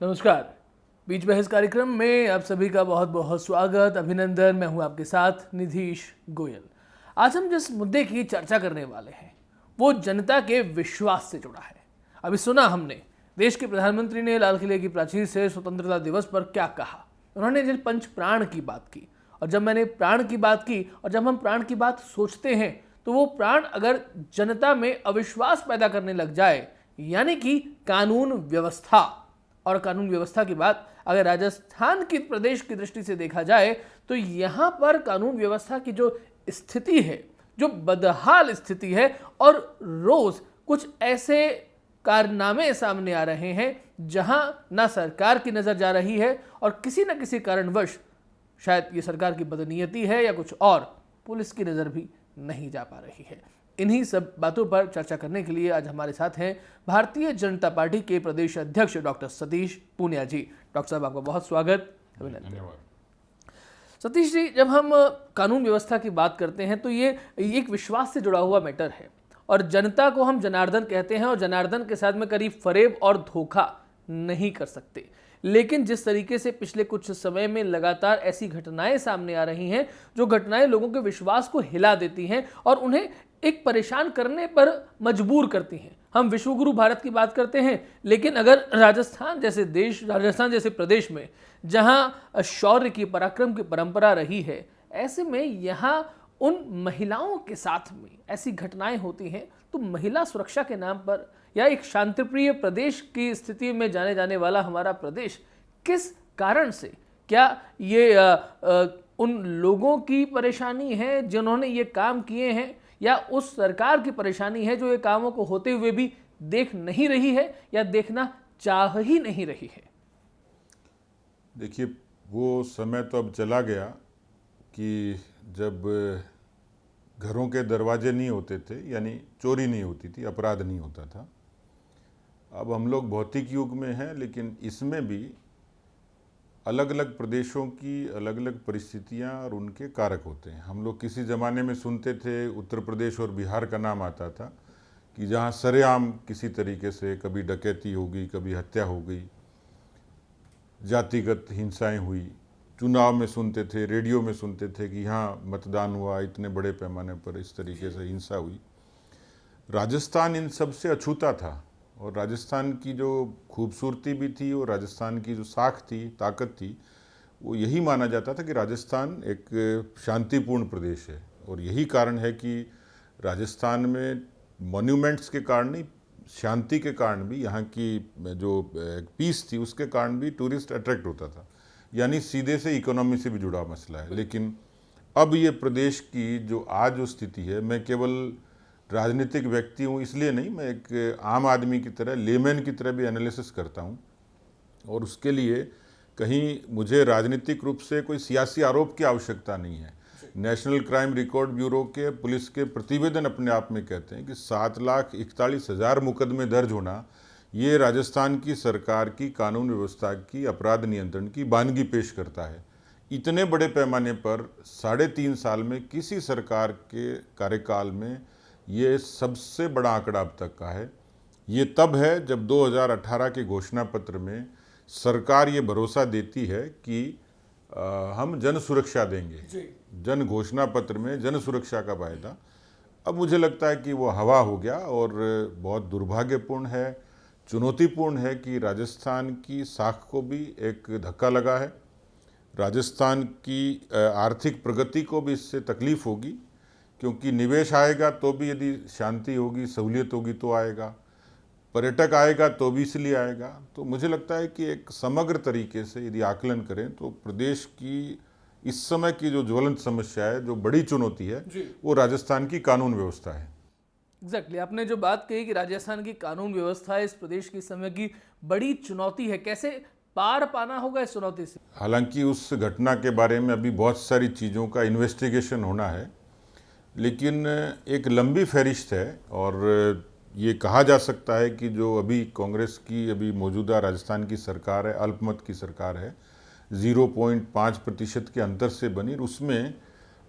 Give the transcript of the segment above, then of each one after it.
नमस्कार। बीच बहस कार्यक्रम में आप सभी का बहुत बहुत स्वागत, अभिनंदन। मैं हूं आपके साथ निधीश गोयल। आज हम जिस मुद्दे की चर्चा करने वाले हैं वो जनता के विश्वास से जुड़ा है। अभी सुना हमने देश के प्रधानमंत्री ने लाल किले की प्राचीर से स्वतंत्रता दिवस पर क्या कहा। उन्होंने जिन पंच प्राण की बात की, और जब मैंने प्राण की बात की और जब हम प्राण की बात सोचते हैं तो वो प्राण अगर जनता में अविश्वास पैदा करने लग जाए, यानी कि कानून व्यवस्था, और कानून व्यवस्था की बात अगर राजस्थान की प्रदेश की दृष्टि से देखा जाए तो यहाँ पर कानून व्यवस्था की जो स्थिति है, जो बदहाल स्थिति है, और रोज कुछ ऐसे कारनामे सामने आ रहे हैं जहां ना सरकार की नजर जा रही है और किसी न किसी कारणवश, शायद ये सरकार की बदनीयती है या कुछ और, पुलिस की नजर भी नहीं जा पा रही है। इन्हीं सब बातों पर चर्चा करने के लिए आज हमारे साथ हैं भारतीय जनता पार्टी के प्रदेश अध्यक्ष डॉक्टर सतीश पूनिया जी। डॉक्टर साहब, आपका बहुत स्वागत। धन्यवाद। सतीश जी, जब हम कानून व्यवस्था की बात करते हैं तो ये एक विश्वास से जुड़ा हुआ मैटर है, और जनता को हम जनार्दन कहते हैं, और जनार्दन के साथ में करीब फरेब और धोखा नहीं कर सकते। लेकिन जिस तरीके से पिछले कुछ समय में लगातार ऐसी घटनाएं सामने आ रही हैं जो घटनाएं लोगों के विश्वास को हिला देती हैं और उन्हें एक परेशान करने पर मजबूर करती हैं। हम विश्वगुरु भारत की बात करते हैं, लेकिन अगर राजस्थान जैसे देश, राजस्थान जैसे प्रदेश में जहां शौर्य की, पराक्रम की परंपरा रही है, ऐसे में यहाँ उन महिलाओं के साथ में ऐसी घटनाएं होती हैं तो महिला सुरक्षा के नाम पर, या एक शांतिप्रिय प्रदेश की स्थिति में जाने जाने वाला हमारा प्रदेश किस कारण से, क्या ये उन लोगों की परेशानी है जिन्होंने ये काम किए हैं, या उस सरकार की परेशानी है जो ये कामों को होते हुए भी देख नहीं रही है या देखना चाह ही नहीं रही है? देखिए, वो समय तो अब चला गया कि जब घरों के दरवाजे नहीं होते थे, यानी चोरी नहीं होती थी, अपराध नहीं होता था। अब हम लोग भौतिक युग में हैं, लेकिन इसमें भी अलग अलग प्रदेशों की अलग अलग परिस्थितियां और उनके कारक होते हैं। हम लोग किसी ज़माने में सुनते थे, उत्तर प्रदेश और बिहार का नाम आता था कि जहां सरेआम किसी तरीके से कभी डकैती हो गई, कभी हत्या हो गई, जातिगत हिंसाएं हुई। चुनाव में सुनते थे, रेडियो में सुनते थे कि यहाँ मतदान हुआ, इतने बड़े पैमाने पर इस तरीके से हिंसा हुई। राजस्थान इन सब से अछूता था, और राजस्थान की जो खूबसूरती भी थी और राजस्थान की जो साख थी, ताकत थी, वो यही माना जाता था कि राजस्थान एक शांतिपूर्ण प्रदेश है। और यही कारण है कि राजस्थान में मॉन्यूमेंट्स के कारण नहीं, शांति के कारण भी, यहाँ की जो पीस थी उसके कारण भी टूरिस्ट अट्रैक्ट होता था। यानी सीधे से इकोनॉमी से भी जुड़ा मसला है। लेकिन अब ये प्रदेश की जो आज जो स्थिति है, मैं केवल राजनीतिक व्यक्ति हूँ इसलिए नहीं, मैं एक आम आदमी की तरह, लेमैन की तरह भी एनालिसिस करता हूँ, और उसके लिए कहीं मुझे राजनीतिक रूप से कोई सियासी आरोप की आवश्यकता नहीं है। नेशनल क्राइम रिकॉर्ड ब्यूरो के पुलिस के प्रतिवेदन अपने आप में कहते हैं कि 7,41,000 मुकदमे दर्ज होना, ये राजस्थान की सरकार की कानून व्यवस्था की, अपराध नियंत्रण की वानगी पेश करता है। इतने बड़े पैमाने पर 3.5 साल में किसी सरकार के कार्यकाल में ये सबसे बड़ा आंकड़ा अब तक का है। ये तब है जब 2018 के घोषणा पत्र में सरकार ये भरोसा देती है कि हम जन सुरक्षा देंगे। जन घोषणा पत्र में जन सुरक्षा का वायदा अब मुझे लगता है कि वो हवा हो गया, और बहुत दुर्भाग्यपूर्ण है, चुनौतीपूर्ण है कि राजस्थान की साख को भी एक धक्का लगा है। राजस्थान की आर्थिक प्रगति को भी इससे तकलीफ होगी, क्योंकि निवेश आएगा तो भी यदि शांति होगी, सहूलियत होगी तो आएगा, पर्यटक आएगा तो भी इसलिए आएगा। तो मुझे लगता है कि एक समग्र तरीके से यदि आकलन करें तो प्रदेश की इस समय की जो ज्वलंत समस्या है, जो बड़ी चुनौती है, वो राजस्थान की कानून व्यवस्था है। एग्जैक्टली, आपने जो बात कही कि राजस्थान की कानून व्यवस्था इस प्रदेश की समय की बड़ी चुनौती है, कैसे पार पाना होगा इस चुनौती से? हालांकि उस घटना के बारे में अभी बहुत सारी चीज़ों का इन्वेस्टिगेशन होना है, लेकिन एक लंबी फहरिस्त है, और ये कहा जा सकता है कि जो अभी कांग्रेस की अभी मौजूदा राजस्थान की सरकार है, अल्पमत की सरकार है, 0.5% के अंतर से बनी, उसमें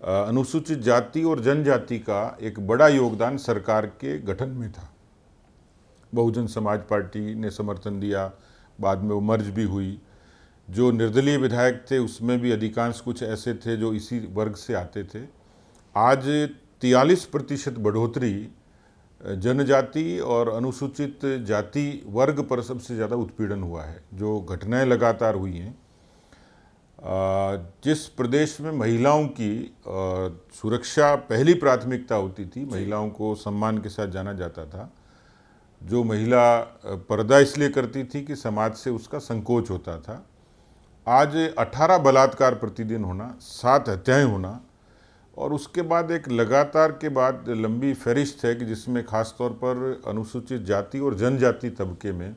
अनुसूचित जाति और जनजाति का एक बड़ा योगदान सरकार के गठन में था। बहुजन समाज पार्टी ने समर्थन दिया, बाद में वो मर्ज भी हुई। जो निर्दलीय विधायक थे उसमें भी अधिकांश कुछ ऐसे थे जो इसी वर्ग से आते थे। आज 43% बढ़ोतरी जनजाति और अनुसूचित जाति वर्ग पर सबसे ज़्यादा उत्पीड़न हुआ है। जो घटनाएं लगातार हुई हैं, जिस प्रदेश में महिलाओं की सुरक्षा पहली प्राथमिकता होती थी, महिलाओं को सम्मान के साथ जाना जाता था, जो महिला पर्दा इसलिए करती थी कि समाज से उसका संकोच होता था, आज 18 बलात्कार प्रतिदिन होना, 7 हत्याएं होना, और उसके बाद एक लगातार के बाद लंबी फहरिस्त है कि जिसमें खास तौर पर अनुसूचित जाति और जनजाति तबके में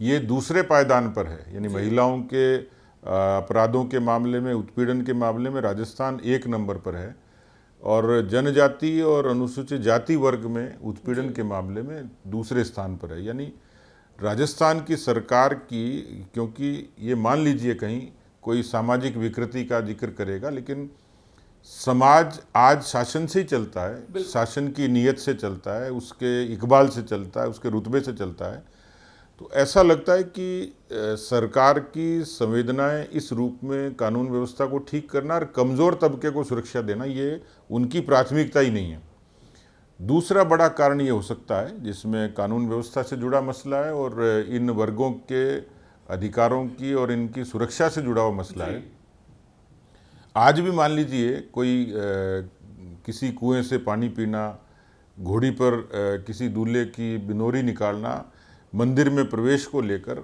ये दूसरे पायदान पर है। यानी महिलाओं के अपराधों के मामले में, उत्पीड़न के मामले में राजस्थान 1 नंबर पर है, और जनजाति और अनुसूचित जाति वर्ग में उत्पीड़न के मामले में दूसरे स्थान पर है। यानी राजस्थान की सरकार की, क्योंकि ये मान लीजिए कहीं कोई सामाजिक विकृति का जिक्र करेगा, लेकिन समाज आज शासन से ही चलता है, शासन की नीयत से चलता है, उसके इकबाल से चलता है, उसके रुतबे से चलता है। तो ऐसा लगता है कि सरकार की संवेदनाएं इस रूप में कानून व्यवस्था को ठीक करना और कमज़ोर तबके को सुरक्षा देना, ये उनकी प्राथमिकता ही नहीं है। दूसरा बड़ा कारण ये हो सकता है, जिसमें कानून व्यवस्था से जुड़ा मसला है और इन वर्गों के अधिकारों की और इनकी सुरक्षा से जुड़ा हुआ मसला है। आज भी मान लीजिए कोई किसी कुएं से पानी पीना, घोड़ी पर किसी दूल्हे की बिनोरी निकालना, मंदिर में प्रवेश को लेकर,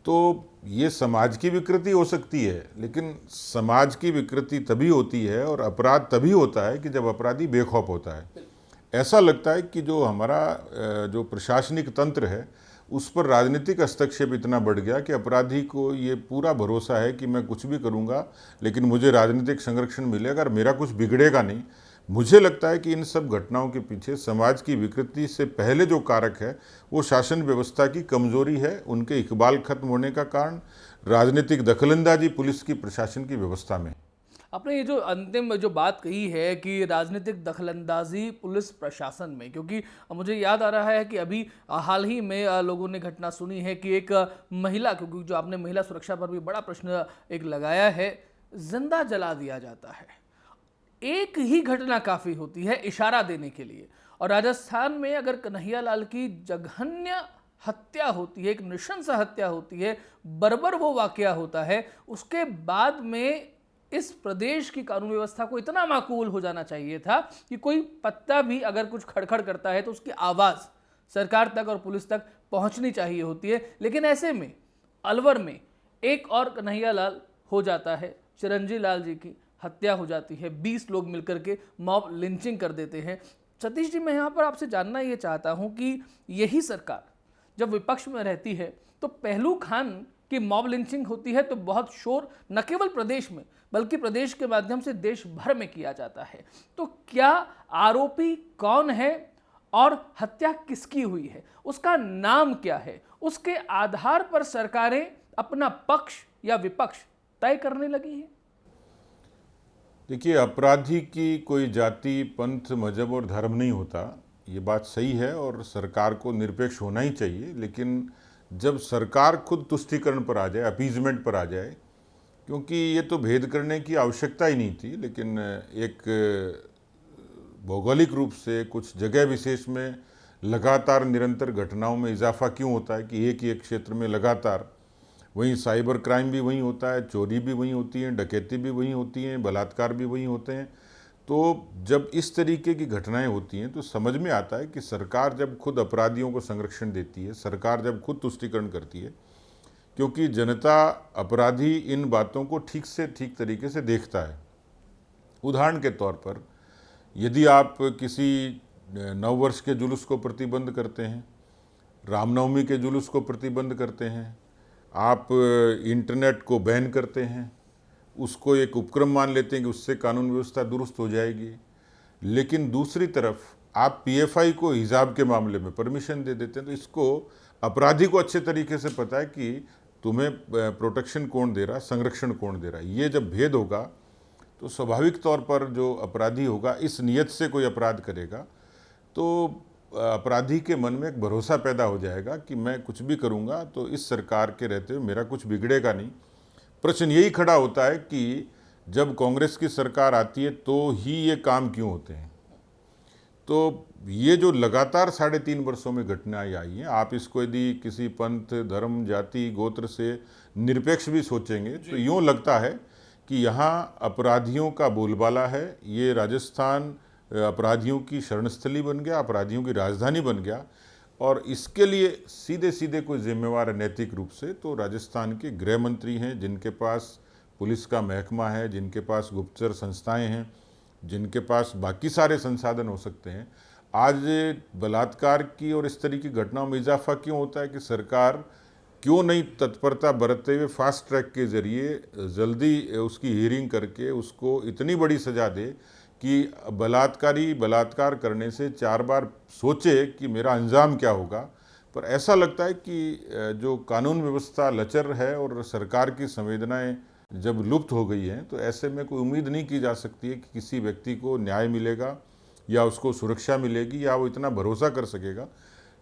तो ये समाज की विकृति हो सकती है, लेकिन समाज की विकृति तभी होती है और अपराध तभी होता है कि जब अपराधी बेखौफ होता है। ऐसा लगता है कि जो हमारा जो प्रशासनिक तंत्र है उस पर राजनीतिक हस्तक्षेप इतना बढ़ गया कि अपराधी को ये पूरा भरोसा है कि मैं कुछ भी करूँगा लेकिन मुझे राजनीतिक संरक्षण मिलेगा और मेरा कुछ बिगड़ेगा नहीं। मुझे लगता है कि इन सब घटनाओं के पीछे समाज की विकृति से पहले जो कारक है वो शासन व्यवस्था की कमजोरी है, उनके इकबाल खत्म होने का कारण राजनीतिक दखलंदाजी पुलिस की, प्रशासन की व्यवस्था में। आपने ये जो अंतिम जो बात कही है कि राजनीतिक दखलंदाजी पुलिस प्रशासन में, क्योंकि मुझे याद आ रहा है कि अभी हाल ही में लोगों ने घटना सुनी है कि एक महिला, क्योंकि जो आपने महिला सुरक्षा पर भी बड़ा प्रश्न एक लगाया है, जिंदा जला दिया जाता है। एक ही घटना काफ़ी होती है इशारा देने के लिए। और राजस्थान में अगर कन्हैयालाल की जघन्य हत्या होती है, एक नृशंस हत्या होती है, बर्बर वो वाकया होता है, उसके बाद में इस प्रदेश की कानून व्यवस्था को इतना माकूल हो जाना चाहिए था कि कोई पत्ता भी अगर कुछ खड़खड़ करता है तो उसकी आवाज़ सरकार तक और पुलिस तक पहुंचनी चाहिए होती है। लेकिन ऐसे में अलवर में एक और कन्हैयालाल हो जाता है, चिरंजी लाल जी की हत्या हो जाती है, 20 लोग मिलकर के मॉब लिंचिंग कर देते हैं। सतीश जी, मैं यहाँ पर आपसे जानना ये चाहता हूँ कि यही सरकार जब विपक्ष में रहती है तो पहलू खान की मॉब लिंचिंग होती है तो बहुत शोर न केवल प्रदेश में बल्कि प्रदेश के माध्यम से देश भर में किया जाता है। तो क्या आरोपी कौन है और हत्या किसकी हुई है, उसका नाम क्या है, उसके आधार पर सरकारें अपना पक्ष या विपक्ष तय करने लगी हैं? देखिए, अपराधी की कोई जाति, पंथ, मजहब और धर्म नहीं होता, ये बात सही है और सरकार को निरपेक्ष होना ही चाहिए। लेकिन जब सरकार खुद तुष्टीकरण पर आ जाए, अपीजमेंट पर आ जाए, क्योंकि ये तो भेद करने की आवश्यकता ही नहीं थी, लेकिन एक भौगोलिक रूप से कुछ जगह विशेष में लगातार निरंतर घटनाओं में इजाफा क्यों होता है कि एक ही एक क्षेत्र में लगातार वहीं साइबर क्राइम भी वहीं होता है, चोरी भी वहीं होती है, डकैती भी वहीं होती हैं, बलात्कार भी वहीं होते हैं। तो जब इस तरीके की घटनाएं होती हैं तो समझ में आता है कि सरकार जब खुद अपराधियों को संरक्षण देती है, सरकार जब खुद तुष्टीकरण करती है, क्योंकि जनता, अपराधी इन बातों को ठीक से ठीक तरीके से देखता है। उदाहरण के तौर पर यदि आप किसी नववर्ष के जुलूस को प्रतिबंध करते हैं, रामनवमी के जुलूस को प्रतिबंध करते हैं, आप इंटरनेट को बैन करते हैं, उसको एक उपक्रम मान लेते हैं कि उससे कानून व्यवस्था दुरुस्त हो जाएगी, लेकिन दूसरी तरफ आप पीएफआई को हिजाब के मामले में परमिशन दे देते हैं, तो इसको अपराधी को अच्छे तरीके से पता है कि तुम्हें प्रोटेक्शन कौन दे रहा, संरक्षण कौन दे रहा है। ये जब भेद होगा तो स्वाभाविक तौर पर जो अपराधी होगा, इस नियत से कोई अपराध करेगा तो अपराधी के मन में एक भरोसा पैदा हो जाएगा कि मैं कुछ भी करूंगा तो इस सरकार के रहते हुए मेरा कुछ बिगड़ेगा नहीं। प्रश्न यही खड़ा होता है कि जब कांग्रेस की सरकार आती है तो ही ये काम क्यों होते हैं। तो ये जो लगातार 3.5 वर्षों में घटनाएं आई हैं, आप इसको यदि किसी पंथ, धर्म, जाति, गोत्र से निरपेक्ष भी सोचेंगे तो यूँ लगता है कि यहाँ अपराधियों का बोलबाला है। ये राजस्थान अपराधियों की शरणस्थली बन गया, अपराधियों की राजधानी बन गया, और इसके लिए सीधे सीधे कोई जिम्मेवार है नैतिक रूप से तो राजस्थान के गृह मंत्री हैं, जिनके पास पुलिस का महकमा है, जिनके पास गुप्तचर संस्थाएं हैं, जिनके पास बाकी सारे संसाधन हो सकते हैं। आज बलात्कार की और इस तरह की घटनाओं में इजाफा क्यों होता है कि सरकार क्यों नहीं तत्परता बरतते हुए फास्ट ट्रैक के जरिए जल्दी उसकी हियरिंग करके उसको इतनी बड़ी सज़ा दे कि बलात्कारी बलात्कार करने से 4 बार सोचे कि मेरा अंजाम क्या होगा। पर ऐसा लगता है कि जो कानून व्यवस्था लचर है और सरकार की संवेदनाएं जब लुप्त हो गई हैं तो ऐसे में कोई उम्मीद नहीं की जा सकती है कि किसी व्यक्ति को न्याय मिलेगा या उसको सुरक्षा मिलेगी या वो इतना भरोसा कर सकेगा।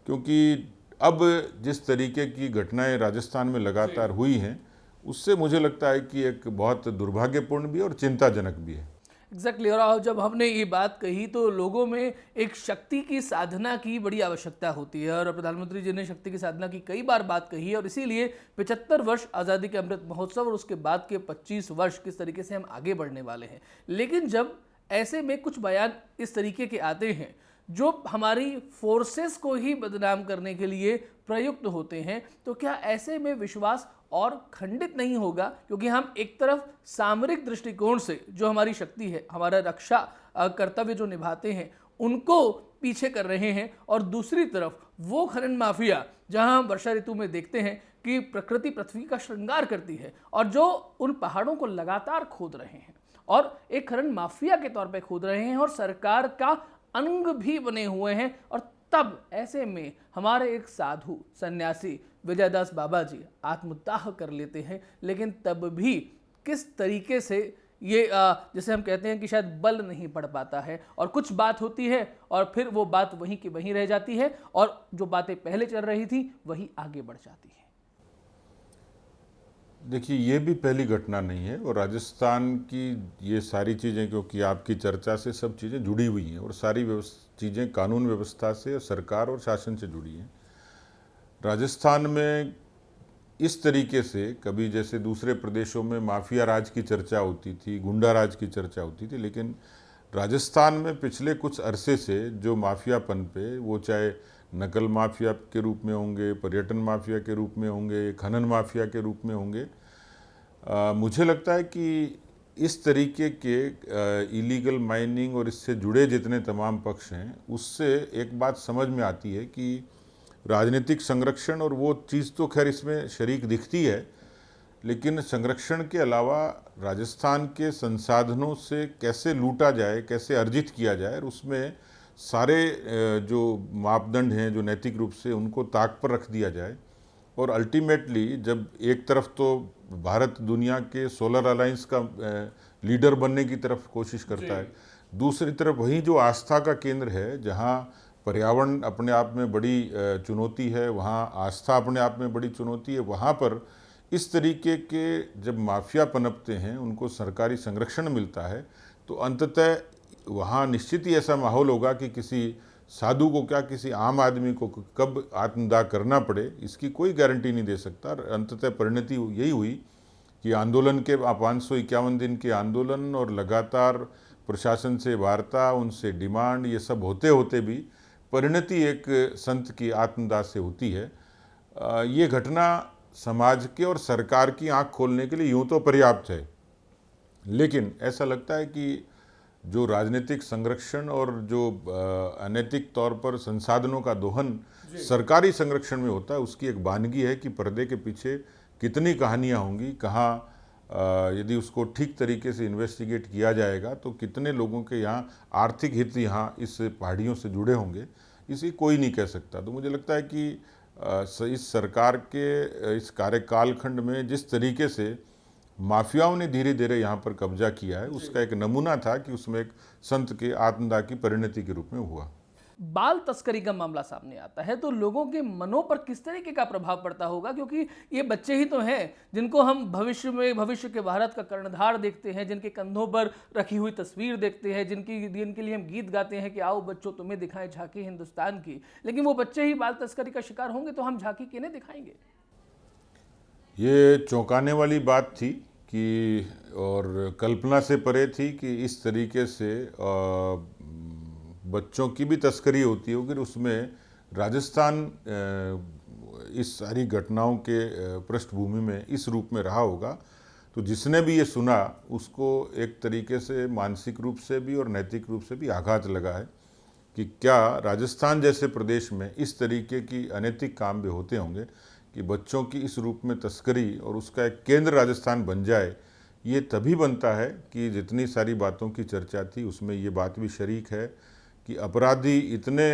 क्योंकि अब जिस तरीके की घटनाएं राजस्थान में लगातार हुई हैं उससे मुझे लगता है कि एक बहुत दुर्भाग्यपूर्ण भी और चिंताजनक भी है। एग्जैक्टली और जब हमने ये बात कही तो लोगों में एक शक्ति की साधना की बड़ी आवश्यकता होती है और प्रधानमंत्री जी ने शक्ति की साधना की कई बार बात कही है और इसीलिए 75 वर्ष आज़ादी के अमृत महोत्सव और उसके बाद के 25 वर्ष किस तरीके से हम आगे बढ़ने वाले हैं। लेकिन जब ऐसे में कुछ बयान इस तरीके के आते हैं जो हमारी फोर्सेस को ही बदनाम करने के लिए प्रयुक्त होते हैं तो क्या ऐसे में विश्वास और खंडित नहीं होगा? क्योंकि हम एक तरफ सामरिक दृष्टिकोण से जो हमारी शक्ति है, हमारा रक्षा कर्तव्य जो निभाते हैं उनको पीछे कर रहे हैं और दूसरी तरफ वो खनन माफिया जहां हम वर्षा ऋतु में देखते हैं कि प्रकृति पृथ्वी का श्रृंगार करती है और जो उन पहाड़ों को लगातार खोद रहे हैं और एक खनन माफिया के तौर पे खोद रहे हैं और सरकार का अंग भी बने हुए हैं। और तब ऐसे में हमारे एक साधु सन्यासी विजयदास बाबा जी आत्मदाह कर लेते हैं, लेकिन तब भी किस तरीके से ये जैसे हम कहते हैं कि शायद बल नहीं पड़ पाता है और कुछ बात होती है और फिर वो बात वहीं की वहीं रह जाती है और जो बातें पहले चल रही थी वही आगे बढ़ जाती है। देखिए, ये भी पहली घटना नहीं है और राजस्थान की ये सारी चीज़ें, क्योंकि आपकी चर्चा से सब चीज़ें जुड़ी हुई हैं और सारी चीज़ें कानून व्यवस्था से, सरकार और शासन से जुड़ी हैं। राजस्थान में इस तरीके से कभी जैसे दूसरे प्रदेशों में माफिया राज की चर्चा होती थी, गुंडा राज की चर्चा होती थी, लेकिन राजस्थान में पिछले कुछ अरसे से जो माफियापन पे, वो चाहे नकल माफिया के रूप में होंगे, पर्यटन माफिया के रूप में होंगे, खनन माफिया के रूप में होंगे, मुझे लगता है कि इस तरीके के इलीगल माइनिंग और इससे जुड़े जितने तमाम पक्ष हैं उससे एक बात समझ में आती है कि राजनीतिक संरक्षण और वो चीज़ तो खैर इसमें शरीक दिखती है, लेकिन संरक्षण के अलावा राजस्थान के संसाधनों से कैसे लूटा जाए, कैसे अर्जित किया जाए, और उसमें सारे जो मापदंड हैं जो नैतिक रूप से उनको ताक पर रख दिया जाए। और अल्टीमेटली जब एक तरफ तो भारत दुनिया के सोलर अलायंस का लीडर बनने की तरफ कोशिश करता है, दूसरी तरफ वही जो आस्था का केंद्र है, जहाँ पर्यावरण अपने आप में बड़ी चुनौती है, वहाँ आस्था अपने आप में बड़ी चुनौती है, वहाँ पर इस तरीके के जब माफिया पनपते हैं, उनको सरकारी संरक्षण मिलता है, तो अंततः वहाँ निश्चित ही ऐसा माहौल होगा कि किसी साधु को क्या, किसी आम आदमी को कब आत्मदाह करना पड़े इसकी कोई गारंटी नहीं दे सकता। अंततः परिणति यही हुई कि आंदोलन के 551 दिन के आंदोलन और लगातार प्रशासन से वार्ता, उनसे डिमांड, ये सब होते होते भी परिणति एक संत की आत्मदाह से होती है। ये घटना समाज के और सरकार की आंख खोलने के लिए यूँ तो पर्याप्त है, लेकिन ऐसा लगता है कि जो राजनीतिक संरक्षण और जो अनैतिक तौर पर संसाधनों का दोहन सरकारी संरक्षण में होता है, उसकी एक वानगी है कि पर्दे के पीछे कितनी कहानियाँ होंगी, कहाँ यदि उसको ठीक तरीके से इन्वेस्टिगेट किया जाएगा तो कितने लोगों के यहाँ आर्थिक हित यहाँ इस पहाड़ियों से जुड़े होंगे, इसे कोई नहीं कह सकता। तो मुझे लगता है कि इस सरकार के इस कार्यकाल खंड में जिस तरीके से माफियाओं ने धीरे धीरे यहाँ पर कब्जा किया है, उसका एक नमूना था कि उसमें एक संत के आत्मदाह की परिणति के रूप में हुआ। बाल तस्करी का मामला सामने आता है तो लोगों के मनों पर किस तरीके का प्रभाव पड़ता होगा, क्योंकि ये बच्चे ही तो हैं जिनको हम भविष्य के भारत का कर्णधार देखते हैं, जिनके कंधों पर रखी हुई तस्वीर देखते हैं, जिनके लिए हम गीत गाते हैं कि आओ बच्चों तुम्हें दिखाएं झांकी हिंदुस्तान की। लेकिन वो बच्चे ही बाल तस्करी का शिकार होंगे तो हम झांकी किन्हें दिखाएंगे? ये चौंकाने वाली बात थी कि और कल्पना से परे थी कि इस तरीके से बच्चों की भी तस्करी होती होगी। उसमें राजस्थान इस सारी घटनाओं के पृष्ठभूमि में इस रूप में रहा होगा, तो जिसने भी ये सुना उसको एक तरीके से मानसिक रूप से भी और नैतिक रूप से भी आघात लगा है कि क्या राजस्थान जैसे प्रदेश में इस तरीके की अनैतिक काम भी होते होंगे कि बच्चों की इस रूप में तस्करी और उसका एक केंद्र राजस्थान बन जाए। ये तभी बनता है कि जितनी सारी बातों की चर्चा थी उसमें ये बात भी शरीक है कि अपराधी इतने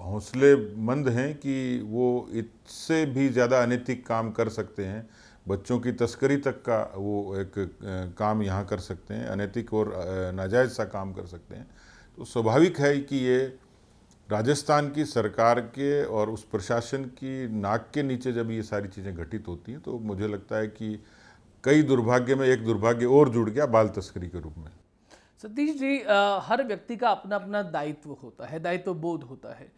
हौसलेमंद हैं कि वो इससे भी ज़्यादा अनैतिक काम कर सकते हैं, बच्चों की तस्करी तक का वो एक काम यहाँ कर सकते हैं, अनैतिक और नाजायज़ सा काम कर सकते हैं। तो स्वाभाविक है कि ये राजस्थान की सरकार के और उस प्रशासन की नाक के नीचे जब ये सारी चीज़ें घटित होती हैं तो मुझे लगता है कि कई दुर्भाग्य में एक दुर्भाग्य और जुड़ गया बाल तस्करी के रूप में। सतीश जी, हर व्यक्ति का अपना अपना दायित्व होता है, दायित्व बोध होता है।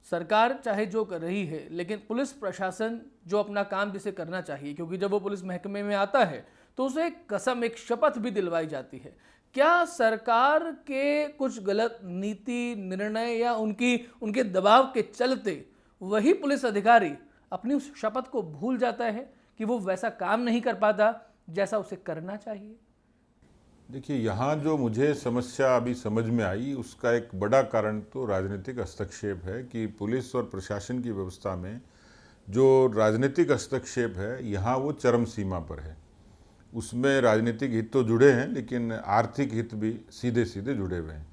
सरकार चाहे जो कर रही है, लेकिन पुलिस प्रशासन जो अपना काम जिसे करना चाहिए, क्योंकि जब वो पुलिस महकमे में आता है तो उसे एक कसम, एक शपथ भी दिलवाई जाती है। क्या सरकार के कुछ गलत नीति निर्णय या उनके दबाव के चलते वही पुलिस अधिकारी अपनी उस शपथ को भूल जाता है कि वो वैसा काम नहीं कर पाता जैसा उसे करना चाहिए? देखिए, यहाँ जो मुझे समस्या अभी समझ में आई उसका एक बड़ा कारण तो राजनीतिक हस्तक्षेप है कि पुलिस और प्रशासन की व्यवस्था में जो राजनीतिक हस्तक्षेप है यहाँ वो चरम सीमा पर है। उसमें राजनीतिक हित तो जुड़े हैं लेकिन आर्थिक हित भी सीधे सीधे जुड़े हुए हैं,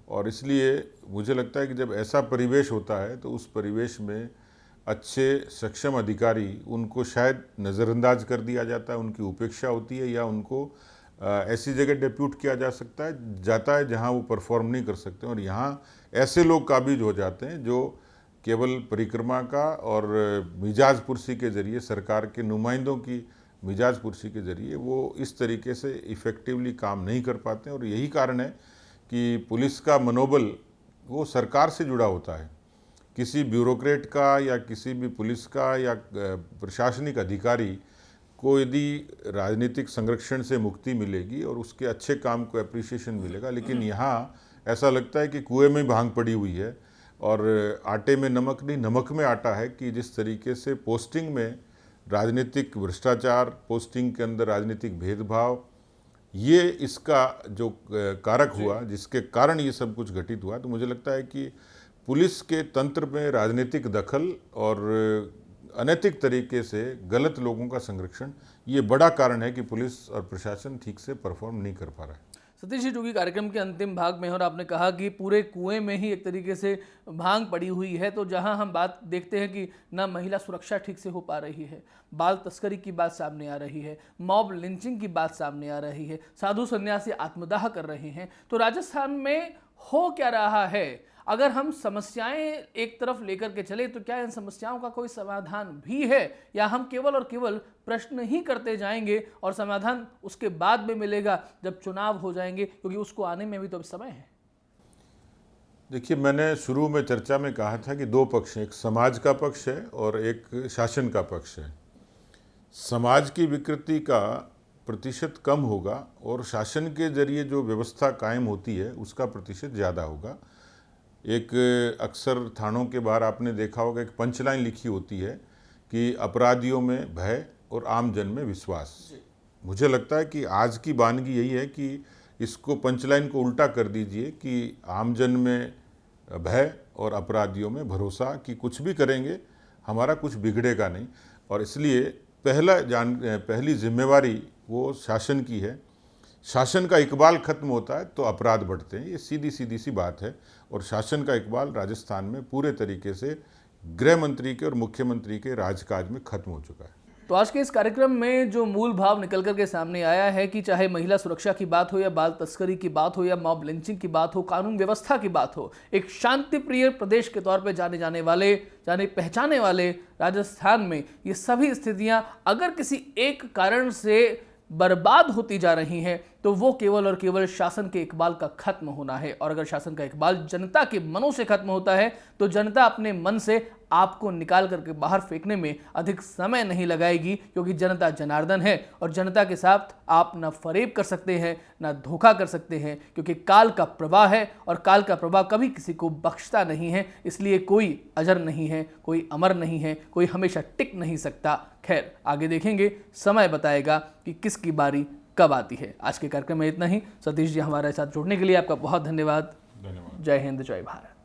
और इसलिए मुझे लगता है कि जब ऐसा परिवेश होता है तो उस परिवेश में अच्छे सक्षम अधिकारी उनको शायद नज़रअंदाज कर दिया जाता है, उनकी उपेक्षा होती है या उनको ऐसी जगह डिप्यूट किया जाता है जहां वो परफॉर्म नहीं कर सकते, और यहाँ ऐसे लोग काबिज हो जाते हैं जो केवल परिक्रमा का और मिजाज पुरसी के जरिए, सरकार के नुमाइंदों की मिजाज पुरसी के जरिए वो इस तरीके से इफ़ेक्टिवली काम नहीं कर पाते हैं। और यही कारण है कि पुलिस का मनोबल वो सरकार से जुड़ा होता है। किसी ब्यूरोक्रेट का या किसी भी पुलिस का या प्रशासनिक अधिकारी को यदि राजनीतिक संरक्षण से मुक्ति मिलेगी और उसके अच्छे काम को एप्रिसिएशन मिलेगा, लेकिन यहाँ ऐसा लगता है कि कुएं में भांग पड़ी हुई है और आटे में नमक नहीं, नमक में आटा है कि जिस तरीके से पोस्टिंग में राजनीतिक भ्रष्टाचार, पोस्टिंग के अंदर राजनीतिक भेदभाव, ये इसका जो कारक हुआ जिसके कारण ये सब कुछ घटित हुआ। तो मुझे लगता है कि पुलिस के तंत्र में राजनीतिक दखल और अनैतिक तरीके से गलत लोगों का संरक्षण ये बड़ा कारण है कि पुलिस और प्रशासन ठीक से परफॉर्म नहीं कर पा रहा है। सतीश जी, चूंकि कार्यक्रम के अंतिम भाग में और आपने कहा कि पूरे कुएं में ही एक तरीके से भांग पड़ी हुई है, तो जहां हम बात देखते हैं कि ना महिला सुरक्षा ठीक से हो पा रही है, बाल तस्करी की बात सामने आ रही है, मॉब लिंचिंग की बात सामने आ रही है, साधु सन्यासी आत्मदाह कर रहे हैं, तो राजस्थान में हो क्या रहा है? अगर हम समस्याएं एक तरफ लेकर के चले तो क्या इन समस्याओं का कोई समाधान भी है, या हम केवल और केवल प्रश्न ही करते जाएंगे और समाधान उसके बाद में मिलेगा जब चुनाव हो जाएंगे, क्योंकि उसको आने में भी तो समय है? देखिए, मैंने शुरू में चर्चा में कहा था कि दो पक्ष हैं, एक समाज का पक्ष है और एक शासन का पक्ष है। समाज की विकृति का प्रतिशत कम होगा और शासन के जरिए जो व्यवस्था कायम होती है उसका प्रतिशत ज़्यादा होगा। एक अक्सर थानों के बाहर आपने देखा होगा एक पंचलाइन लिखी होती है कि अपराधियों में भय और आम जन में विश्वास। मुझे लगता है कि आज की वानगी यही है कि इसको पंचलाइन को उल्टा कर दीजिए कि आम जन में भय और अपराधियों में भरोसा कि कुछ भी करेंगे हमारा कुछ बिगड़ेगा नहीं। और इसलिए पहली जिम्मेवारी वो शासन की है। शासन का इकबाल खत्म होता है तो अपराध बढ़ते हैं, ये सीधी सी बात है। और शासन का इकबाल राजस्थान में पूरे तरीके से गृह मंत्री के और मुख्यमंत्री के राजकाज में खत्म हो चुका है। तो आज के इस कार्यक्रम में जो मूल भाव निकल कर के सामने आया है कि चाहे महिला सुरक्षा की बात हो या बाल तस्करी की बात हो या मॉब लिंचिंग की बात हो, कानून व्यवस्था की बात हो, एक शांति प्रिय प्रदेश के तौर पे जाने पहचाने वाले राजस्थान में ये सभी स्थितियां अगर किसी एक कारण से बर्बाद होती जा रही हैं तो वो केवल और केवल शासन के इकबाल का खत्म होना है। और अगर शासन का इकबाल जनता के मनों से खत्म होता है तो जनता अपने मन से आपको निकाल करके बाहर फेंकने में अधिक समय नहीं लगाएगी, क्योंकि जनता जनार्दन है और जनता के साथ आप ना फरेब कर सकते हैं ना धोखा कर सकते हैं, क्योंकि काल का प्रवाह है और काल का प्रवाह कभी किसी को बख्शता नहीं है। इसलिए कोई अजर नहीं है, कोई अमर नहीं है, कोई हमेशा टिक नहीं सकता। खैर, आगे देखेंगे, समय बताएगा कि किसकी बारी कब आती है। आज के कार्यक्रम में इतना ही। सतीश जी हमारे साथ जुड़ने के लिए आपका बहुत धन्यवाद। जय हिंद, जय भारत।